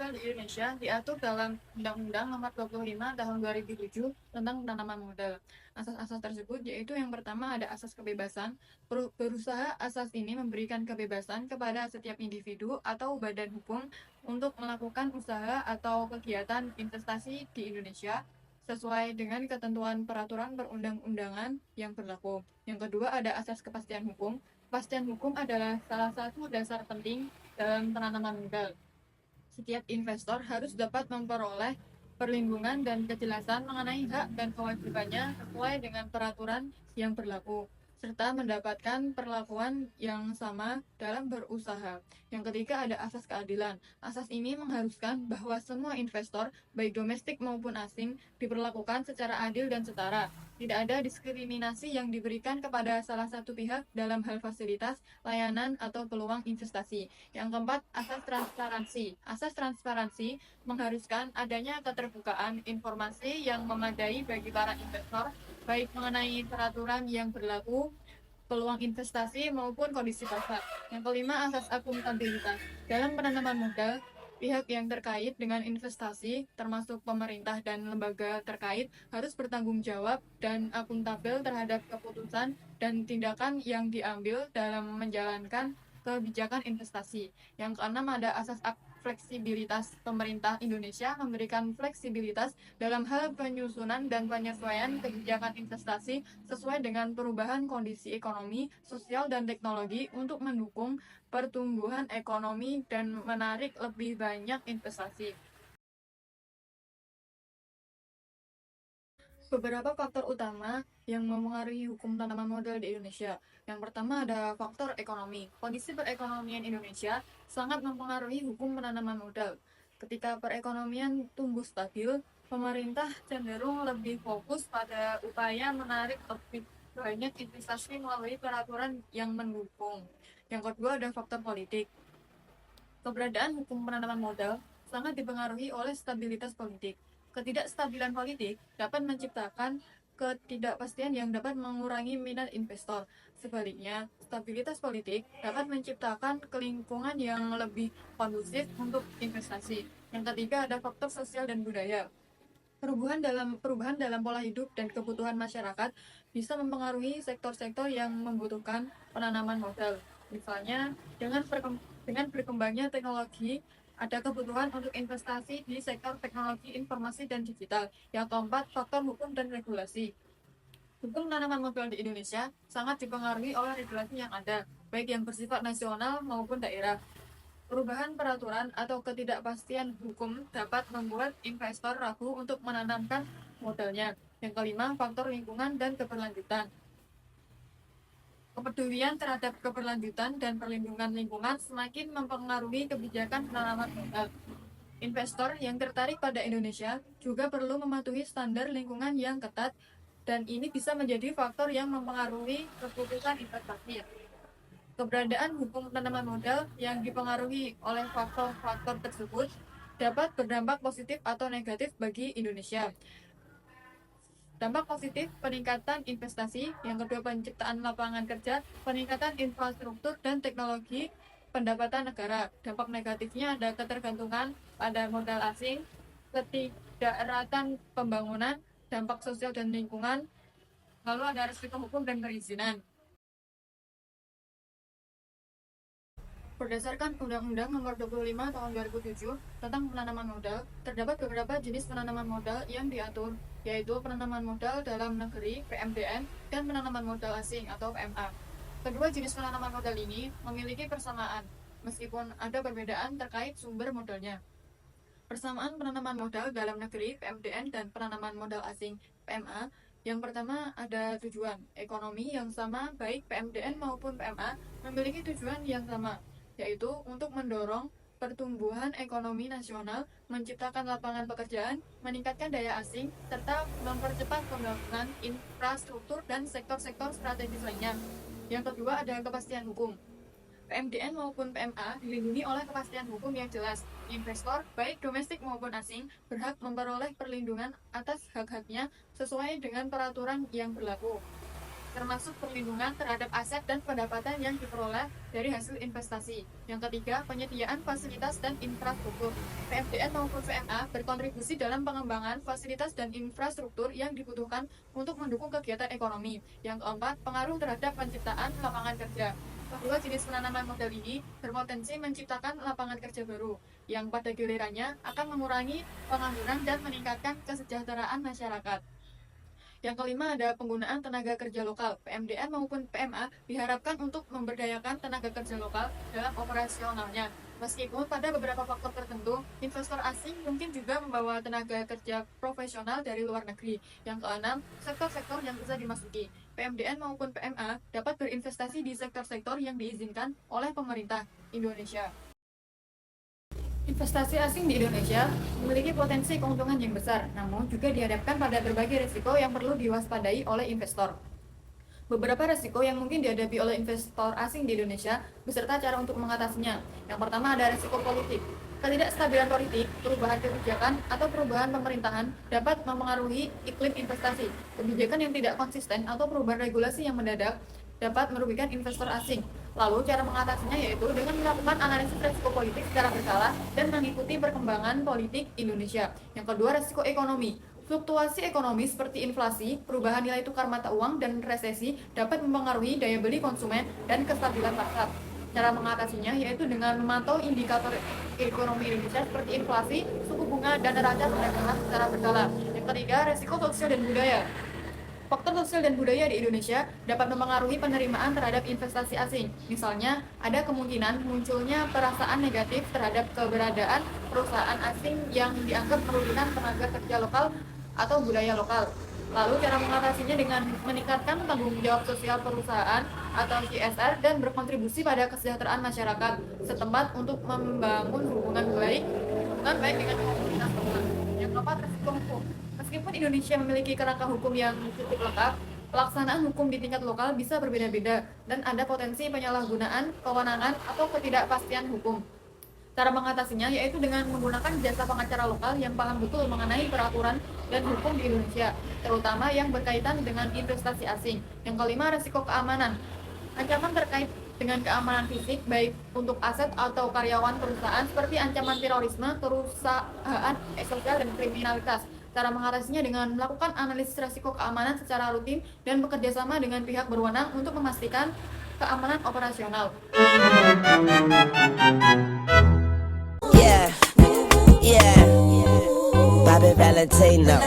modal di Indonesia diatur dalam Undang-Undang Nomor 25 Tahun 2007 tentang penanaman modal. Asas-asas tersebut yaitu yang pertama ada asas kebebasan. Berusaha asas ini memberikan kebebasan kepada setiap individu atau badan hukum untuk melakukan usaha atau kegiatan investasi di Indonesia sesuai dengan ketentuan peraturan perundang-undangan yang berlaku. Yang kedua ada asas kepastian hukum. Kepastian hukum adalah salah satu dasar penting dalam penanaman modal. Setiap investor harus dapat memperoleh perlindungan dan kejelasan mengenai hak dan kewajibannya sesuai dengan peraturan yang berlaku, serta mendapatkan perlakuan yang sama dalam berusaha. Yang ketiga ada asas keadilan. Asas ini mengharuskan bahwa semua investor, baik domestik maupun asing, diperlakukan secara adil dan setara. Tidak ada diskriminasi yang diberikan kepada salah satu pihak dalam hal fasilitas, layanan, atau peluang investasi. Yang keempat, asas transparansi. Asas transparansi mengharuskan adanya keterbukaan informasi yang memadai bagi para investor, baik mengenai peraturan yang berlaku, peluang investasi maupun kondisi pasar. Yang kelima, asas akuntabilitas. Dalam penanaman modal, pihak yang terkait dengan investasi, termasuk pemerintah dan lembaga terkait, harus bertanggung jawab dan akuntabel terhadap keputusan dan tindakan yang diambil dalam menjalankan kebijakan investasi. Yang keenam ada asas fleksibilitas. Pemerintah Indonesia memberikan fleksibilitas dalam hal penyusunan dan penyesuaian kebijakan investasi sesuai dengan perubahan kondisi ekonomi, sosial, dan teknologi untuk mendukung pertumbuhan ekonomi dan menarik lebih banyak investasi. Beberapa faktor utama yang mempengaruhi hukum tanaman modal di Indonesia. Yang pertama ada faktor ekonomi. Kondisi perekonomian Indonesia sangat mempengaruhi hukum penanaman modal. Ketika perekonomian tumbuh stabil, pemerintah cenderung lebih fokus pada upaya menarik lebih banyak investasi melalui peraturan yang mendukung. Yang kedua ada faktor politik. Keberadaan hukum penanaman modal sangat dipengaruhi oleh stabilitas politik. Ketidakstabilan politik dapat menciptakan ketidakpastian yang dapat mengurangi minat investor. Sebaliknya, stabilitas politik dapat menciptakan lingkungan yang lebih kondusif untuk investasi. Yang ketiga ada faktor sosial dan budaya. Perubahan dalam pola hidup dan kebutuhan masyarakat bisa mempengaruhi sektor-sektor yang membutuhkan penanaman modal. Misalnya, dengan berkembangnya teknologi, ada kebutuhan untuk investasi di sektor teknologi informasi dan digital. Yang keempat, faktor hukum dan regulasi. Hukum tanaman modal di Indonesia sangat dipengaruhi oleh regulasi yang ada, baik yang bersifat nasional maupun daerah. Perubahan peraturan atau ketidakpastian hukum dapat membuat investor ragu untuk menanamkan modalnya. Yang kelima, faktor lingkungan dan keberlanjutan. Kepedulian terhadap keberlanjutan dan perlindungan lingkungan semakin mempengaruhi kebijakan penanaman modal. Investor yang tertarik pada Indonesia juga perlu mematuhi standar lingkungan yang ketat, dan ini bisa menjadi faktor yang mempengaruhi keputusan investasi. Keberadaan hukum tanaman modal yang dipengaruhi oleh faktor-faktor tersebut dapat berdampak positif atau negatif bagi Indonesia. Dampak positif, peningkatan investasi, yang kedua penciptaan lapangan kerja, peningkatan infrastruktur dan teknologi, pendapatan negara. Dampak negatifnya ada ketergantungan pada modal asing, ketidakeratan pembangunan, dampak sosial dan lingkungan, lalu ada resiko hukum dan perizinan. Berdasarkan Undang-Undang Nomor 25 Tahun 2007 tentang penanaman modal, terdapat beberapa jenis penanaman modal yang diatur, yaitu penanaman modal dalam negeri (PMDN) dan penanaman modal asing atau PMA. Kedua jenis penanaman modal ini memiliki persamaan, meskipun ada perbedaan terkait sumber modalnya. Persamaan penanaman modal dalam negeri (PMDN) dan penanaman modal asing (PMA). Yang pertama ada tujuan ekonomi yang sama, baik PMDN maupun PMA memiliki tujuan yang sama, yaitu untuk mendorong pertumbuhan ekonomi nasional, menciptakan lapangan pekerjaan, meningkatkan daya asing, serta mempercepat pembangunan infrastruktur dan sektor-sektor strategis lainnya. Yang kedua ada kepastian hukum. PMDN maupun PMA dilindungi oleh kepastian hukum yang jelas. Investor, baik domestik maupun asing, berhak memperoleh perlindungan atas hak-haknya sesuai dengan peraturan yang berlaku. termasuk perlindungan terhadap aset dan pendapatan yang diperoleh dari hasil investasi. Yang ketiga, penyediaan fasilitas dan infrastruktur. PMDN maupun VMA berkontribusi dalam pengembangan fasilitas dan infrastruktur yang dibutuhkan untuk mendukung kegiatan ekonomi. Yang keempat, pengaruh terhadap penciptaan lapangan kerja. Kedua jenis penanaman modal ini berpotensi menciptakan lapangan kerja baru, yang pada gilirannya akan mengurangi pengangguran dan meningkatkan kesejahteraan masyarakat. Yang kelima ada penggunaan tenaga kerja lokal. PMDN maupun PMA diharapkan untuk memberdayakan tenaga kerja lokal dalam operasionalnya. Meskipun pada beberapa faktor tertentu, investor asing mungkin juga membawa tenaga kerja profesional dari luar negeri. Yang keenam, sektor-sektor yang bisa dimasuki. PMDN maupun PMA dapat berinvestasi di sektor-sektor yang diizinkan oleh pemerintah Indonesia. Investasi asing di Indonesia memiliki potensi keuntungan yang besar, namun juga dihadapkan pada berbagai risiko yang perlu diwaspadai oleh investor. Beberapa risiko yang mungkin dihadapi oleh investor asing di Indonesia beserta cara untuk mengatasinya. Yang pertama ada risiko politik. Ketidakstabilan politik, perubahan kebijakan, atau perubahan pemerintahan dapat mempengaruhi iklim investasi. Kebijakan yang tidak konsisten atau perubahan regulasi yang mendadak dapat merugikan investor asing. Lalu cara mengatasinya yaitu dengan melakukan analisis risiko politik secara berkala dan mengikuti perkembangan politik Indonesia. Yang kedua, risiko ekonomi. Fluktuasi ekonomi seperti inflasi, perubahan nilai tukar mata uang, dan resesi dapat mempengaruhi daya beli konsumen dan kestabilan pasar. Cara mengatasinya yaitu dengan memantau indikator ekonomi Indonesia seperti inflasi, suku bunga, dan neraca perdagangan secara berkala. Yang ketiga, risiko sosial dan budaya. Faktor sosial dan budaya di Indonesia dapat mempengaruhi penerimaan terhadap investasi asing. Misalnya, ada kemungkinan munculnya perasaan negatif terhadap keberadaan perusahaan asing yang dianggap merugikan tenaga kerja lokal atau budaya lokal. Lalu cara mengatasinya dengan meningkatkan tanggung jawab sosial perusahaan atau CSR dan berkontribusi pada kesejahteraan masyarakat setempat untuk membangun hubungan baik dengan komunitas lokal. Yang keempat, risiko hukum. Meskipun Indonesia memiliki kerangka hukum yang cukup lengkap, pelaksanaan hukum di tingkat lokal bisa berbeda-beda dan ada potensi penyalahgunaan kewenangan atau ketidakpastian hukum. Cara mengatasinya yaitu dengan menggunakan jasa pengacara lokal yang paham betul mengenai peraturan dan hukum di Indonesia, terutama yang berkaitan dengan investasi asing. Yang kelima, risiko keamanan. Ancaman terkait dengan keamanan fisik, baik untuk aset atau karyawan perusahaan, seperti ancaman terorisme, kerusakan sosial, dan kriminalitas. Cara mengatasinya dengan melakukan analisis risiko keamanan secara rutin dan bekerjasama dengan pihak berwenang untuk memastikan keamanan operasional. Yeah, Bobby Valentino.